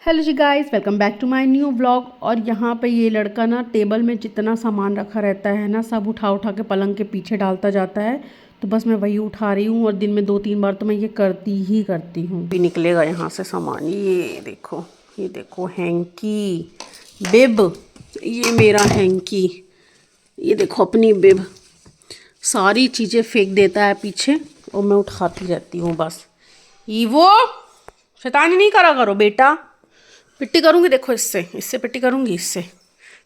Hello ji guys, welcome back to my new vlog. और यहाँ पे ये लड़का ना टेबल में जितना सामान रखा रहता है ना, सब उठा उठा के पलंग के पीछे डालता जाता है। तो बस मैं वही उठा रही हूँ और दिन में 2-3 बार तो मैं ये करती ही करती हूँ। भी निकलेगा यहाँ से सामान। ये देखो हैंकी, बिब, ये मेरा हैंकी, ये देखो अपनी बिब। सारी चीज़ें फेंक देता है पीछे और मैं उठाती रहती हूँ बस। वो शैतानी नहीं करा करो बेटा। पिट्टी करूंगी, देखो इससे इससे पिट्टी करूंगी, इससे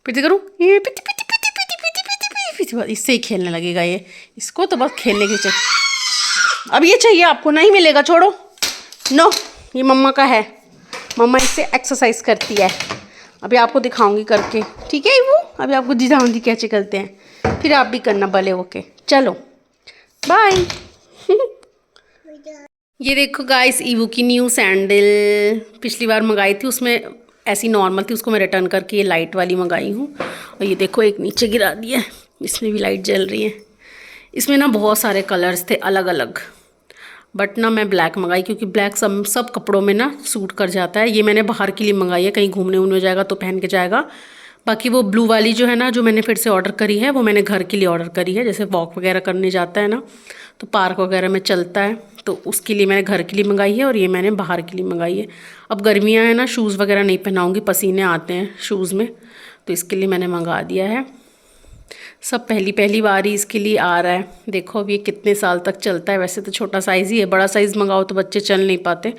पिट्टी करूँ, ये पिट्टी पिट्टी पिट्टी पिट्टी पिट्टी पिट्टी पिट्टी पिट्टी, इससे ही खेलने लगेगा ये। इसको तो बस खेलने की चाहिए। अब ये चाहिए आपको, नहीं मिलेगा, छोड़ो। नो, ये मम्मा का है, मम्मा इससे एक्सरसाइज करती है। अभी आपको दिखाऊंगी करके, ठीक है वो। अभी आपको दिखाऊंगी कैसे करते हैं, फिर आप भी करना भले ओके। चलो बाय। ये देखो गाइस, ईवो की न्यू सैंडल पिछली बार मंगाई थी, उसमें ऐसी नॉर्मल थी, उसको मैं रिटर्न करके ये लाइट वाली मंगाई हूँ। और ये देखो एक नीचे गिरा दी है, इसमें भी लाइट जल रही है। इसमें ना बहुत सारे कलर्स थे अलग अलग, बट ना मैं ब्लैक मंगाई क्योंकि ब्लैक सब कपड़ों में ना सूट कर जाता है। ये मैंने बाहर के लिए मंगाई है, कहीं घूमने वूमने जाएगा तो पहन के जाएगा। बाकी वो ब्लू वाली जो है ना, जो मैंने फिर से ऑर्डर करी है, वो मैंने घर के लिए ऑर्डर करी है। जैसे वॉक वगैरह करने जाता है ना, तो पार्क वगैरह में चलता है, तो उसके लिए मैंने घर के लिए मंगाई है। और ये मैंने बाहर के लिए मंगाई है। अब गर्मियाँ हैं ना, शूज़ वगैरह नहीं पहनाऊँगी, पसीने आते हैं शूज़ में, तो इसके लिए मैंने मंगा दिया है। सब पहली पहली बार ही इसके लिए आ रहा है। देखो अब ये कितने साल तक चलता है। वैसे तो छोटा साइज़ ही है, बड़ा साइज़ मंगाओ तो बच्चे चल नहीं पाते।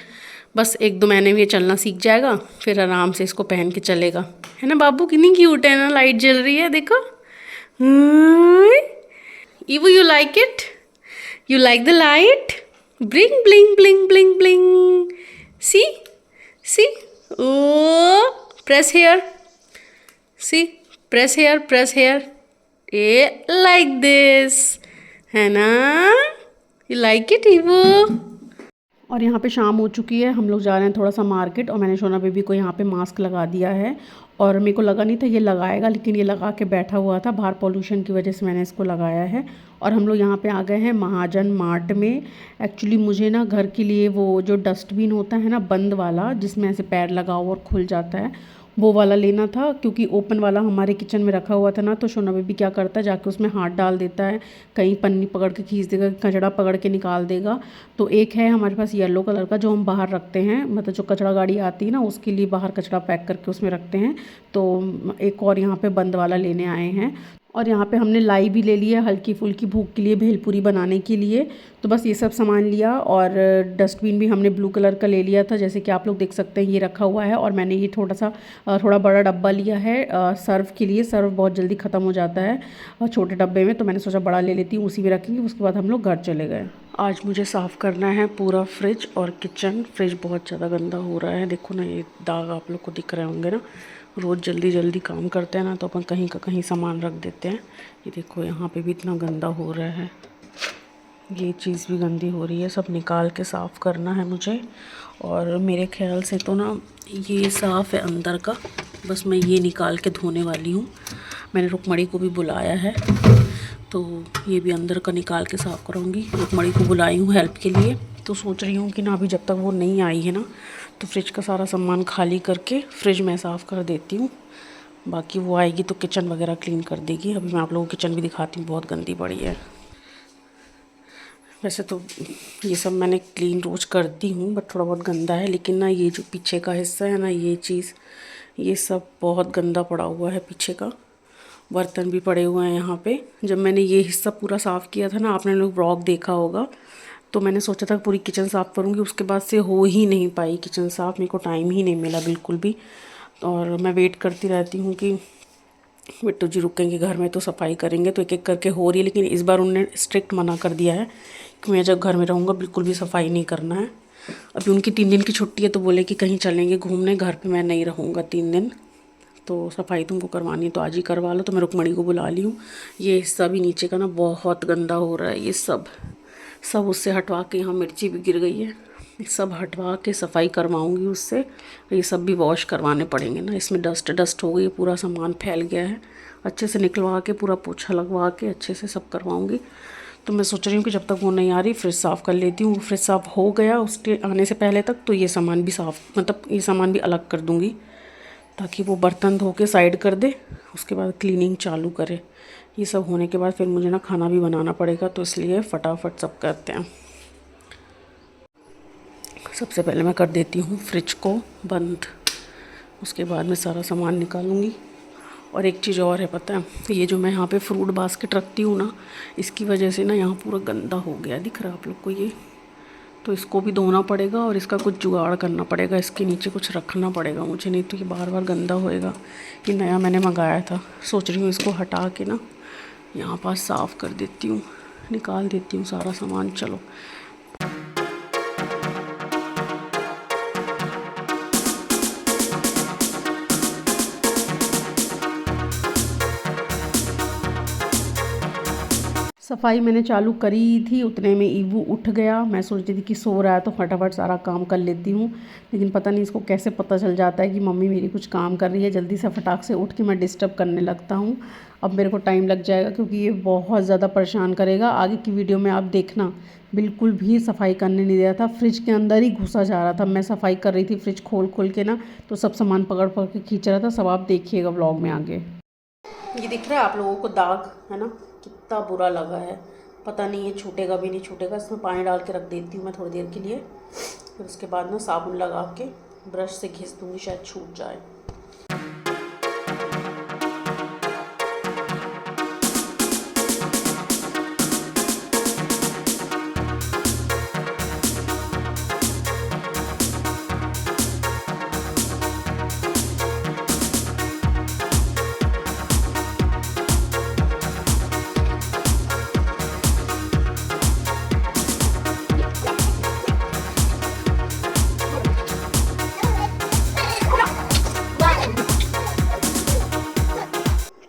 बस 1-2 महीने में ये चलना सीख जाएगा, फिर आराम से इसको पहन के चलेगा। है ना बाबू, कितनी क्यूट है ना। लाइट जल रही है देखो। ईवू, you like it? You like the light? Bling bling bling bling bling. See see, oh press here, see press here, press here, a like this, है ना। यू लाइक इट ईवू? और यहाँ पे शाम हो चुकी है, हम लोग जा रहे हैं थोड़ा सा मार्केट। और मैंने शोना बेबी को यहाँ पे मास्क लगा दिया है। और मेरे को लगा नहीं था ये लगाएगा, लेकिन ये लगा के बैठा हुआ था। बाहर पॉल्यूशन की वजह से मैंने इसको लगाया है। और हम लोग यहाँ पे आ गए हैं महाजन मार्ट में। एक्चुअली मुझे ना घर के लिए वो जो डस्टबिन होता है ना, बंद वाला, जिसमें ऐसे पैर लगाओ और खुल जाता है, वो वाला लेना था। क्योंकि ओपन वाला हमारे किचन में रखा हुआ था ना, तो शोना बेबी क्या करता है, जाके उसमें हाथ डाल देता है, कहीं पन्नी पकड़ के खींच देगा, कचड़ा पकड़ के निकाल देगा। तो एक है हमारे पास येलो कलर का, जो हम बाहर रखते हैं, मतलब जो कचरा गाड़ी आती है ना, उसके लिए बाहर कचरा पैक करके उसमें रखते हैं। तो एक और यहाँ पे बंद वाला लेने आए हैं। और यहाँ पे हमने लाई भी ले लिया हल्की फुल्की भूख के लिए, भेलपूरी बनाने के लिए। तो बस ये सब सामान लिया। और डस्टबिन भी हमने ब्लू कलर का ले लिया था, जैसे कि आप लोग देख सकते हैं ये रखा हुआ है। और मैंने ये थोड़ा बड़ा डब्बा लिया है सर्व के लिए। सर्व बहुत जल्दी ख़त्म हो जाता है छोटे डब्बे में, तो मैंने सोचा बड़ा ले लेती हूँ, उसी में रखेंगे। उसके बाद हम लोग घर चले गए। आज मुझे साफ़ करना है पूरा फ्रिज और किचन। फ्रिज बहुत ज़्यादा गंदा हो रहा है, देखो ना, ये दाग आप लोग को दिख रहे होंगे ना। रोज़ जल्दी जल्दी काम करते हैं ना, तो अपन कहीं का कहीं सामान रख देते हैं। ये देखो यहाँ पे भी इतना गंदा हो रहा है, ये चीज़ भी गंदी हो रही है। सब निकाल के साफ़ करना है मुझे। और मेरे ख्याल से तो ना ये साफ़ है अंदर का, बस मैं ये निकाल के धोने वाली हूँ। मैंने रुकमणी को भी बुलाया है, तो ये भी अंदर का निकाल के साफ़ कराऊंगी। रुकमणी को बुलाई हूँ हेल्प के लिए। तो सोच रही हूँ कि ना अभी जब तक वो नहीं आई है ना, तो फ्रिज का सारा सामान खाली करके फ्रिज में साफ़ कर देती हूँ। बाकी वो आएगी तो किचन वगैरह क्लीन कर देगी। अभी मैं आप लोगों को किचन भी दिखाती हूँ, बहुत गंदी पड़ी है। वैसे तो ये सब मैंने क्लीन रोज़ करती हूँ, बट थोड़ा बहुत गंदा है। लेकिन ना ये जो पीछे का हिस्सा है ना, ये चीज़, ये सब बहुत गंदा पड़ा हुआ है। पीछे का बर्तन भी पड़े हुए हैं यहाँ पे। जब मैंने ये हिस्सा पूरा साफ़ किया था ना, आपने लोग व्लॉग देखा होगा, तो मैंने सोचा था पूरी किचन साफ़ करूँगी। उसके बाद से हो ही नहीं पाई किचन साफ़, मेरे को टाइम ही नहीं मिला बिल्कुल भी। और मैं वेट करती रहती हूँ कि बिट्टू जी रुकेंगे घर में तो सफाई करेंगे, तो एक एक करके हो रही है। लेकिन इस बार उन्होंने स्ट्रिक्ट मना कर दिया है कि मैं जब घर में रहूँगा बिल्कुल भी सफाई नहीं करना है। अभी उनकी 3 दिन की छुट्टी है, तो बोले कि कहीं चलेंगे घूमने, घर पे मैं नहीं रहूँगा 3 दिन, तो सफाई तुमको करवानी है तो आज ही करवा लो। तो मैं रुकमणी को बुला ली हूँ। ये हिस्सा भी नीचे का ना बहुत गंदा हो रहा है, ये सब उससे हटवा के, यहाँ मिर्ची भी गिर गई है, सब हटवा के सफाई करवाऊँगी उससे। ये सब भी वॉश करवाने पड़ेंगे ना, इसमें डस्ट हो गई है, पूरा सामान फैल गया है। अच्छे से निकलवा के पूरा पोछा लगवा के अच्छे से सब करवाऊँगी। तो मैं सोच रही हूँ कि जब तक वो नहीं आ रही फ्रिज साफ़ कर लेती हूँ। फ्रिज साफ़ हो गया उसके आने से पहले तक, तो ये सामान भी साफ़, मतलब ये सामान भी अलग कर दूँगी ताकि वो बर्तन धो के साइड कर दे, उसके बाद क्लीनिंग चालू करे। ये सब होने के बाद फिर मुझे ना खाना भी बनाना पड़ेगा, तो इसलिए फटाफट सब करते हैं। सबसे पहले मैं कर देती हूँ फ्रिज को बंद, उसके बाद मैं सारा सामान निकालूंगी। और एक चीज़ और है, पता है, ये जो मैं यहाँ पे फ्रूट बास्केट रखती हूँ ना, इसकी वजह से ना यहाँ पूरा गंदा हो गया, दिख रहा है आप लोग को ये। तो इसको भी धोना पड़ेगा और इसका कुछ जुगाड़ करना पड़ेगा, इसके नीचे कुछ रखना पड़ेगा मुझे, नहीं तो ये बार बार गंदा होएगा। ये नया मैंने मंगाया था, सोच रही हूँ इसको हटा के ना यहाँ पास साफ़ कर देती हूँ, निकाल देती हूँ सारा सामान। चलो सफाई मैंने चालू करी थी, उतने में ईवू उठ गया। मैं सोच रही थी कि सो रहा है तो फटाफट सारा काम कर लेती हूँ, लेकिन पता नहीं इसको कैसे पता चल जाता है कि मम्मी मेरी कुछ काम कर रही है। जल्दी से फटाक से उठ के मैं डिस्टर्ब करने लगता हूँ। अब मेरे को टाइम लग जाएगा क्योंकि ये बहुत ज़्यादा परेशान करेगा। आगे की वीडियो में आप देखना, बिल्कुल भी सफाई करने नहीं दे रहा था, फ्रिज के अंदर ही घुसा जा रहा था। मैं सफाई कर रही थी फ्रिज खोल खोल के ना, तो सब सामान पकड़ पकड़ के खींच रहा था। सब आप देखिएगा व्लॉग में आगे। ये दिख रहा है आप लोगों को दाग, है ना, कितना बुरा लगा है। पता नहीं ये छूटेगा भी नहीं छूटेगा। इसमें पानी डाल के रख देती हूँ मैं थोड़ी देर के लिए, फिर उसके बाद ना साबुन लगा के ब्रश से घिस दूँगी, शायद छूट जाए।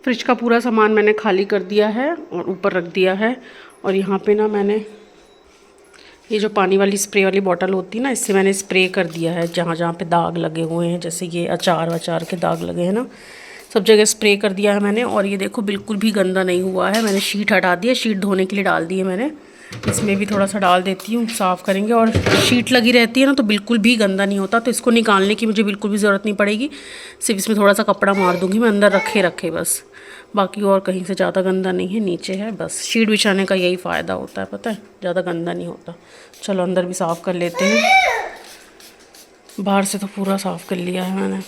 फ्रिज का पूरा सामान मैंने खाली कर दिया है और ऊपर रख दिया है। और यहाँ पे ना मैंने ये जो पानी वाली स्प्रे वाली बॉटल होती है ना, इससे मैंने स्प्रे कर दिया है जहाँ जहाँ पे दाग लगे हुए हैं, जैसे ये अचार वचार के दाग लगे हैं ना, सब जगह स्प्रे कर दिया है मैंने। और ये देखो बिल्कुल भी गंदा नहीं हुआ है। मैंने शीट हटा दी है, शीट धोने के लिए डाल दी है मैंने। इसमें भी थोड़ा सा डाल देती हूँ, साफ़ करेंगे। और शीट लगी रहती है ना तो बिल्कुल भी गंदा नहीं होता, तो इसको निकालने की मुझे बिल्कुल भी ज़रूरत नहीं पड़ेगी। सिर्फ इसमें थोड़ा सा कपड़ा मार दूँगी मैं, अंदर रखे बस, बाकी और कहीं से ज़्यादा गंदा नहीं है। नीचे है बस, शीट बिछाने का यही फ़ायदा होता है, पता है, ज़्यादा गंदा नहीं होता। चलो अंदर भी साफ़ कर लेते हैं। बाहर से तो पूरा साफ़ कर लिया है मैंने।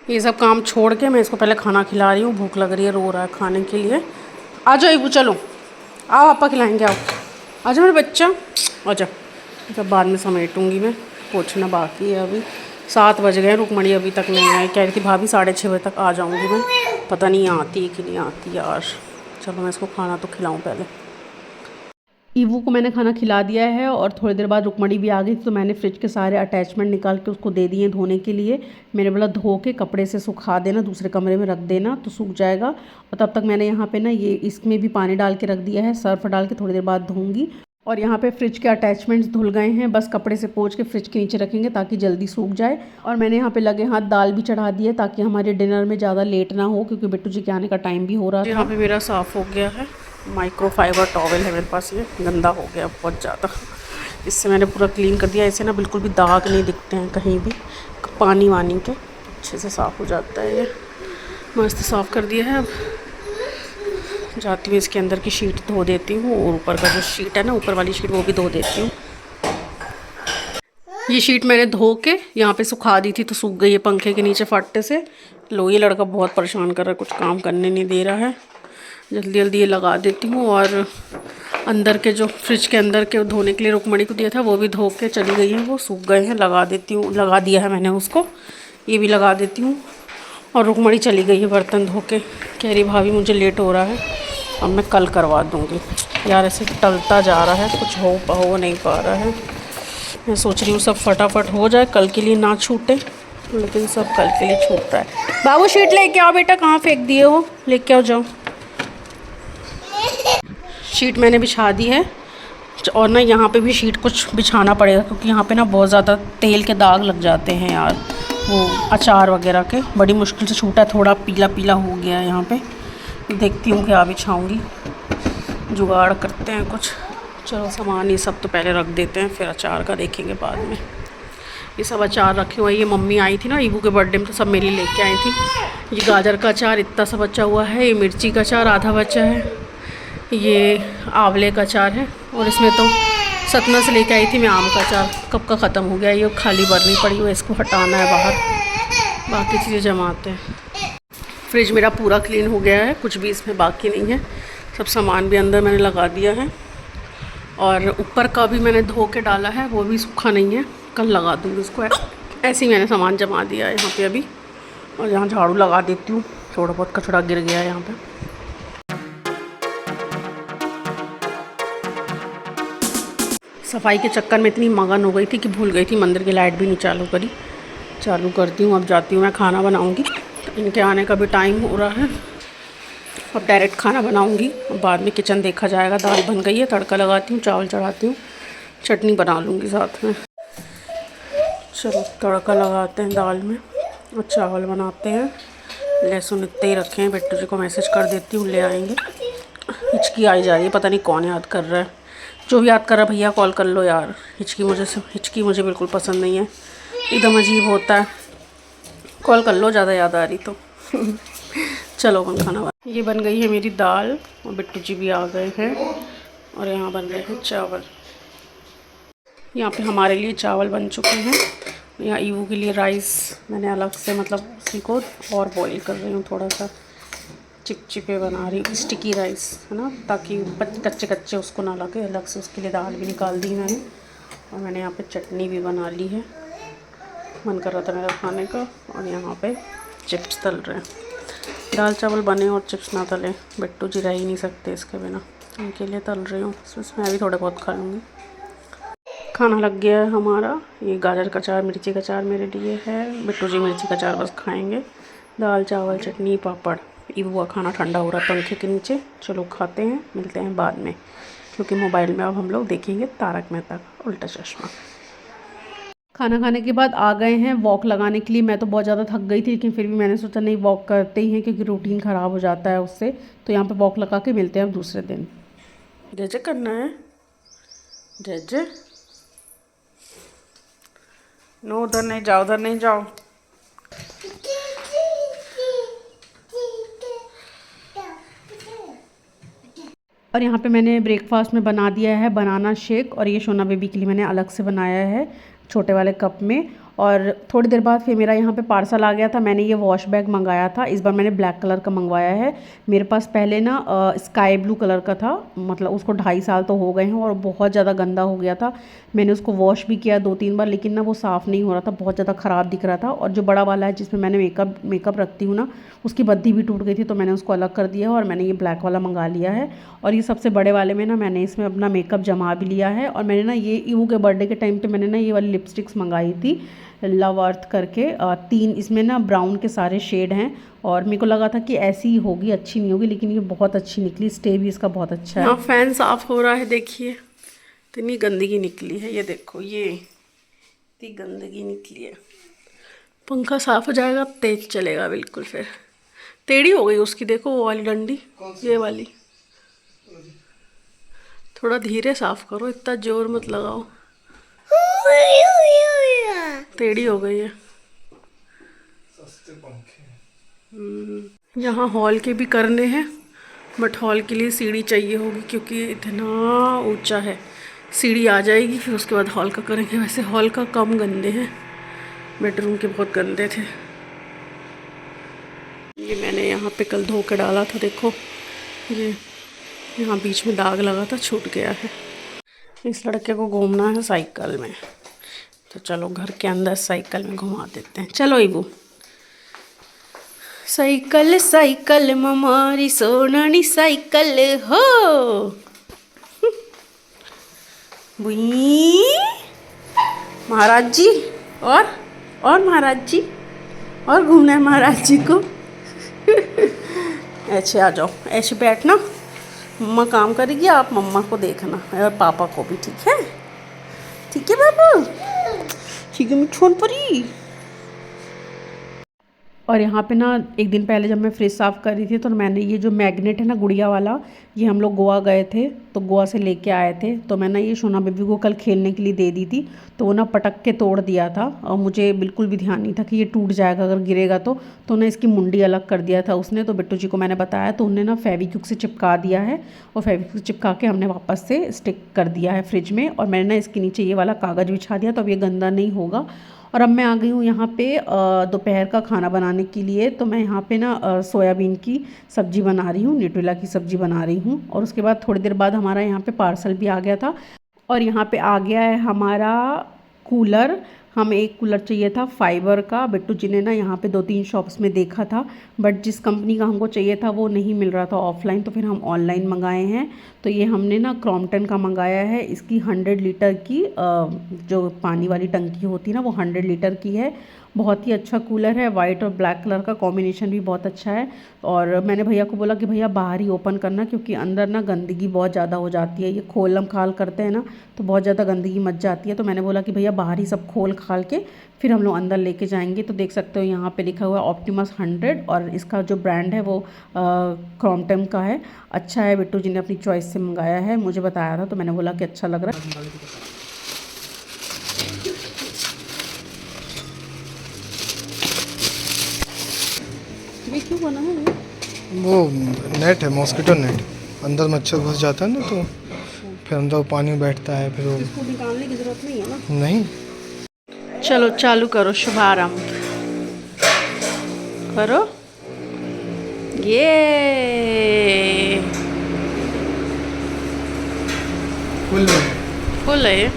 ये सब काम छोड़ के मैं इसको पहले खाना खिला रही हूँ। भूख लग रही है, रो रहा है खाने के लिए। आ जाओ इबू, चलो आओ पापा खिलाएंगे, आओ आ जाओ मेरे बच्चा, आ जाओ। सब बाद में समेटूँगी मैं, पोछना बाकी है। अभी 7 बज गए, रुकमणी अभी तक नहीं आई। कह रही थी भाभी 6:30 बजे तक आ जाऊँगी मैं, पता नहीं आती कि नहीं आती यार। चलो मैं इसको खाना तो खिलाऊँ पहले। ईवू को मैंने खाना खिला दिया है और थोड़ी देर बाद रुकमणी भी आ गई, तो मैंने फ्रिज के सारे अटैचमेंट निकाल के उसको दे दिए धोने के लिए। मैंने बोला धो के कपड़े से सुखा देना, दूसरे कमरे में रख देना तो सूख जाएगा। और तब तक मैंने यहाँ पे ना ये इसमें भी पानी डाल के रख दिया है, सर्फ डाल के थोड़ी देर बाद धोऊंगी। और यहाँ पे फ्रिज के अटैचमेंट्स धुल गए हैं, बस कपड़े से पोंछ के फ्रिज के नीचे रखेंगे ताकि जल्दी सूख जाए। और मैंने यहाँ पे लगे हाथ दाल भी चढ़ा दी है ताकि हमारे डिनर में ज़्यादा लेट ना हो, क्योंकि बिट्टू जी के आने का टाइम भी हो रहा है। यहाँ पे मेरा साफ़ हो गया है, माइक्रोफाइबर टॉवल है मेरे पास, ये गंदा हो गया बहुत ज़्यादा, इससे मैंने पूरा क्लीन कर दिया। ऐसे ना बिल्कुल भी दाग नहीं दिखते हैं कहीं भी, पानी वानी के अच्छे से साफ़ हो जाता है। ये मस्त साफ़ कर दिया है। अब जाती हूँ इसके अंदर की शीट धो देती हूँ, और ऊपर का जो शीट है ना, ऊपर वाली शीट, वो भी धो देती हूँ। ये शीट मैंने धो के यहाँ पे सुखा दी थी तो सूख गई है पंखे के नीचे फट्टे से। लो, ये लड़का बहुत परेशान कर रहा है, कुछ काम करने नहीं दे रहा है। जल्दी जल्दी ये लगा देती हूँ। और अंदर के जो फ्रिज के अंदर के धोने के लिए रुकमणी को दिया था वो भी धो के चली गई है, वो सूख गए हैं, लगा देती हूँ, लगा दिया है मैंने उसको, ये भी लगा देती हूँ। और रुकमणी चली गई है बर्तन धो के, कह रही भाभी मुझे लेट हो रहा है, अब मैं कल करवा दूँगी यार। ऐसे टलता जा रहा है, कुछ हो नहीं पा रहा है। मैं सोच रही हूँ सब फटाफट हो जाए, कल के लिए ना छूटे, लेकिन सब कल के लिए छूट रहा है। बाबू शीट लेके आओ बेटा, कहाँ फेंक दिए हो, लेके आओ जाओ। शीट मैंने बिछा दी है, और ना यहाँ पे भी शीट कुछ बिछाना पड़ेगा, क्योंकि यहाँ पे ना बहुत ज़्यादा तेल के दाग लग जाते हैं यार, वो अचार वगैरह के। बड़ी मुश्किल से छूटा है, थोड़ा पीला पीला हो गया है यहाँ पे। देखती हूँ क्या बिछाऊँगी, जुगाड़ करते हैं कुछ। चलो सामान ये सब तो पहले रख देते हैं, फिर अचार का देखेंगे बाद में। ये सब अचार रखे हुए हैं, ये मम्मी आई थी ना ईबू के बर्थडे में, तो सब मेरे लिए लेके आई थी। ये गाजर का अचार इतना सा बचा हुआ है, ये मिर्ची का अचार आधा बचा है, ये आंवले का अचार है, और इसमें तो सतना से लेके आई थी मैं आम का अचार, कब का ख़त्म हो गया। ये खाली बरनी पड़ी हुई है, इसको हटाना है बाहर, बाकी चीज़ें जमाते हैं। फ्रिज मेरा पूरा क्लीन हो गया है, कुछ भी इसमें बाकी नहीं है, सब सामान भी अंदर मैंने लगा दिया है। और ऊपर का भी मैंने धो के डाला है, वो भी सूखा नहीं है, कल लगा दूँगी उसको। ऐसे ही मैंने सामान जमा दिया है यहाँ पे अभी, और यहाँ झाड़ू लगा देती हूँ, थोड़ा बहुत कचरा गिर गया है यहाँ पे। सफाई के चक्कर में इतनी मगन हो गई थी कि भूल गई थी मंदिर की लाइट भी नहीं चालू करी। चालू करती हूँ, अब जाती हूँ मैं खाना बनाऊँगी। इनके आने का भी टाइम हो रहा है, अब डायरेक्ट खाना बनाऊँगी, बाद में किचन देखा जाएगा। दाल बन गई है, तड़का लगाती हूँ, चावल चढ़ाती हूँ, चटनी बना लूँगी साथ में। चलो तड़का लगाते हैं दाल में और चावल बनाते हैं। लहसुन इतने ही रखे हैं, बिट्टू जी को मैसेज कर देती हूँ, ले आएंगे। हिचकी आई जा रही है, पता नहीं कौन याद कर रहा है। जो भी याद कर रहा है भैया कॉल कर लो यार। हिचकी मुझे बिल्कुल पसंद नहीं है, एकदम अजीब होता है। कॉल कर लो ज़्यादा याद आ रही तो। चलो हम खाना बना। ये बन गई है मेरी दाल, और बिट्टू जी भी आ गए हैं, और यहाँ बन रहे हैं चावल। यहाँ पे हमारे लिए चावल बन चुके हैं। यहाँ ईवू के लिए राइस मैंने अलग से, मतलब उसी को और बॉईल कर रही हूँ, थोड़ा सा चिपचिपे बना रही हूँ, स्टिकी राइस है ना, ताकि कच्चे कच्चे उसको ना लगे। अलग से उसके लिए दाल भी निकाल दी मैंने, और मैंने यहाँ पे चटनी भी बना ली है, मन कर रहा था मेरा खाने का। और यहाँ पे चिप्स तल रहे हैं। दाल चावल बने और चिप्स ना तले बिट्टू जी रह ही नहीं सकते इसके बिना, उनके लिए तल रही हूँ। इसमें मैं भी थोड़े बहुत खा लूँगी। खाना लग गया है हमारा। ये गाजर का अचार, मिर्ची का अचार मेरे लिए है, बिट्टू जी मिर्ची का अचार बस खाएंगे। दाल चावल चटनी पापड़। ईवू का खाना ठंडा हो रहा है पंखे के नीचे। चलो खाते हैं, मिलते हैं बाद में, क्योंकि मोबाइल में अब हम लोग देखेंगे तारक मेहता का उल्टा चश्मा। खाना खाने के बाद आ गए हैं वॉक लगाने के लिए। मैं तो बहुत ज़्यादा थक गई थी, लेकिन फिर भी मैंने सोचा नहीं, वॉक करते ही हैं, क्योंकि रूटीन ख़राब हो जाता है उससे। तो यहाँ पे वॉक लगा के मिलते हैं अब दूसरे दिन। जैसे करना है जैसे, नो उधर नहीं जाओ, उधर नहीं जाओ। और यहाँ पे मैंने ब्रेकफास्ट में बना दिया है बनाना शेक, और ये सोना बेबी के लिए मैंने अलग से बनाया है छोटे वाले कप में। और थोड़ी देर बाद फिर मेरा यहाँ पे पार्सल आ गया था। मैंने ये वॉश बैग मंगाया था, इस बार मैंने ब्लैक कलर का मंगवाया है। मेरे पास पहले ना स्काई ब्लू कलर का था, मतलब उसको 2.5 साल तो हो गए हैं, और बहुत ज़्यादा गंदा हो गया था। मैंने उसको वॉश भी किया 2-3 बार, लेकिन ना वो साफ़ नहीं हो रहा था, बहुत ज़्यादा ख़राब दिख रहा था। और जो बड़ा वाला है जिसमें मैंने मेकअप रखती हूँ ना, उसकी बद्दी भी टूट गई थी, तो मैंने उसको अलग कर दिया है, और मैंने ये ब्लैक वाला मंगा लिया है। और ये सबसे बड़े वाले में ना मैंने इसमें अपना मेकअप जमा भी लिया है। और मैंने ना ये ईवू के बर्थडे के टाइम पे मैंने ना ये वाली लिपस्टिक्स मंगाई थी, लव अर्थ करके। 3 इसमें ना ब्राउन के सारे शेड हैं, और मेरे को लगा था कि ऐसी ही होगी, अच्छी नहीं होगी, लेकिन ये बहुत अच्छी निकली। स्टे भी इसका बहुत अच्छा है। फैन साफ़ हो रहा है, देखिए इतनी गंदगी निकली है, ये देखो, ये इतनी गंदगी निकली है। पंखा साफ़ हो जाएगा, अब तेज चलेगा बिल्कुल। फिर टेढ़ी हो गई उसकी, देखो वो वाली डंडी, ये वाली। थोड़ा धीरे साफ़ करो, इतना जोर मत लगाओ, टेढ़ी हो गई है। यहाँ हॉल के भी करने हैं, बट हॉल के लिए सीढ़ी चाहिए होगी, क्योंकि इतना ऊंचा है। सीढ़ी आ जाएगी, फिर उसके बाद हॉल का करेंगे। वैसे हॉल का कम गंदे हैं, बेडरूम के बहुत गंदे थे। ये मैंने यहाँ पे कल धो के डाला था, देखो ये यहाँ बीच में दाग लगा था, छूट गया है। इस लड़के को घूमना है साइकिल में, तो चलो घर के अंदर साइकिल में घुमा देते हैं। चलो ईबू, साइकिल साइकिल ममारी सोनानी साइकिल हो बुई महाराज जी। और महाराज जी और घूमना है महाराज जी को। ऐसे आ जाओ, ऐसे बैठना, मम्मा काम करेगी, आप मम्मा को देखना और पापा को भी। ठीक है, ठीक है बाबू, ठीक है मिठोन परी। और यहाँ पे ना एक दिन पहले जब मैं फ्रिज साफ़ कर रही थी तो मैंने ये जो मैग्नेट है ना गुड़िया वाला, ये हम लोग गोवा गए थे तो गोवा से लेके आए थे। तो मैं ना ये सोना बेबी को कल खेलने के लिए दे दी थी, तो वो ना पटक के तोड़ दिया था और मुझे बिल्कुल भी ध्यान नहीं था कि ये टूट जाएगा अगर गिरेगा तो ना इसकी मुंडी अलग कर दिया था उसने। तो बिट्टू जी को मैंने बताया तो उन्होंने ना फेविक्विक से चिपका दिया है और फेविक्विक चिपका के हमने वापस से स्टिक कर दिया है फ्रिज में। और मैंने ना इसके नीचे ये वाला कागज़ बिछा दिया तो अब ये गंदा नहीं होगा। और अब मैं आ गई हूँ यहाँ पे दोपहर का खाना बनाने के लिए। तो मैं यहाँ पे ना सोयाबीन की सब्ज़ी बना रही हूँ, न्यूट्रेला की सब्ज़ी बना रही हूँ। और उसके बाद थोड़ी देर बाद हमारा यहाँ पे पार्सल भी आ गया था और यहाँ पे आ गया है हमारा कूलर। हमें एक कूलर चाहिए था फाइबर का। बिट्टू जी ने ना यहाँ पे 2-3 शॉप्स में देखा था, बट जिस कंपनी का हमको चाहिए था वो नहीं मिल रहा था ऑफलाइन, तो फिर हम ऑनलाइन मंगाए हैं। तो ये हमने ना क्रॉम्पटन का मंगाया है। इसकी 100 लीटर की जो पानी वाली टंकी होती है ना वो 100 लीटर की है। बहुत ही अच्छा कूलर है, वाइट और ब्लैक कलर का कॉम्बिनेशन भी बहुत अच्छा है। और मैंने भैया को बोला कि भैया बाहर ही ओपन करना, क्योंकि अंदर ना गंदगी बहुत ज़्यादा हो जाती है। ये खोलम खाल करते हैं ना तो बहुत ज़्यादा गंदगी मच जाती है। तो मैंने बोला कि भैया बाहर ही सब खोल खाल के फिर हम लोग अंदर लेके जाएंगे। तो देख सकते हो यहाँ पे लिखा हुआ है ऑप्टिमस 100 और इसका जो ब्रांड है वो क्रॉम्पटन का है। अच्छा है, बिट्टू जी ने अपनी चॉइस से मंगाया है, मुझे बताया था तो मैंने बोला कि अच्छा लग रहा है। ये क्यों बना है? वो नेट है, मॉस्किटो नेट। अंदर मच्छर घुस जाता है ना तो फिर अंदर पानी में बैठता है, फिर वो इसको निकालने की जरूरत नहीं है ना। नहीं। चलो चालू करो, शुभारंभ करो। ये फुल है,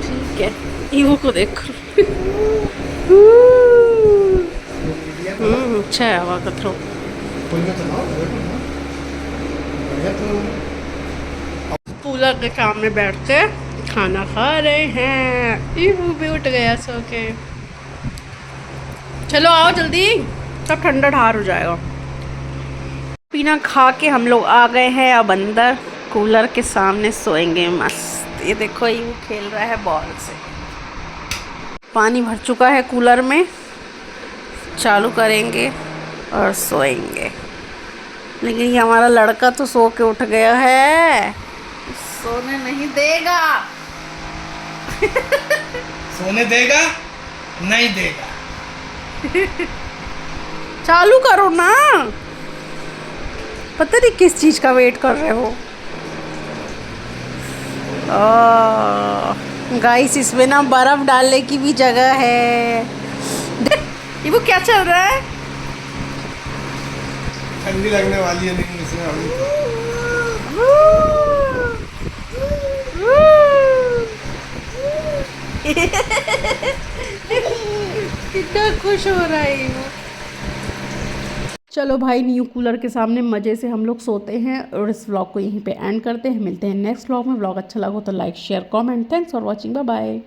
ठीक है। ईवो को देखो। अच्छा है हवा का थ्रो। कूलर के सामने बैठ के खाना खा रहे हैं। ईवो भी उठ गया सो के। चलो आओ जल्दी, सब ठंडा ठार हो जाएगा। पीना खा के हम लोग आ गए हैं अब अंदर, कूलर के सामने सोएंगे मस्त। ये देखो ये खेल रहा है बॉल से। पानी भर चुका है कूलर में, चालू करेंगे और सोएंगे। लेकिन ये हमारा लड़का तो सो के उठ गया है, सोने नहीं देगा। सोने देगा नहीं देगा। चालू करो ना, पता नहीं किस चीज का वेट कर रहे हो। गाइस इसमें ना बर्फ डालने की भी जगह है। ये वो क्या चल रहा है? ठंडी लगने वाली है लेकिन इसमें अभी कितना खुश हो रहा है वो। चलो भाई, न्यू कूलर के सामने मज़े से हम लोग सोते हैं और इस व्लॉग को यहीं पे एंड करते हैं। मिलते हैं नेक्स्ट व्लॉग में। व्लॉग अच्छा लगा तो like share comment. Thanks for watching, bye bye.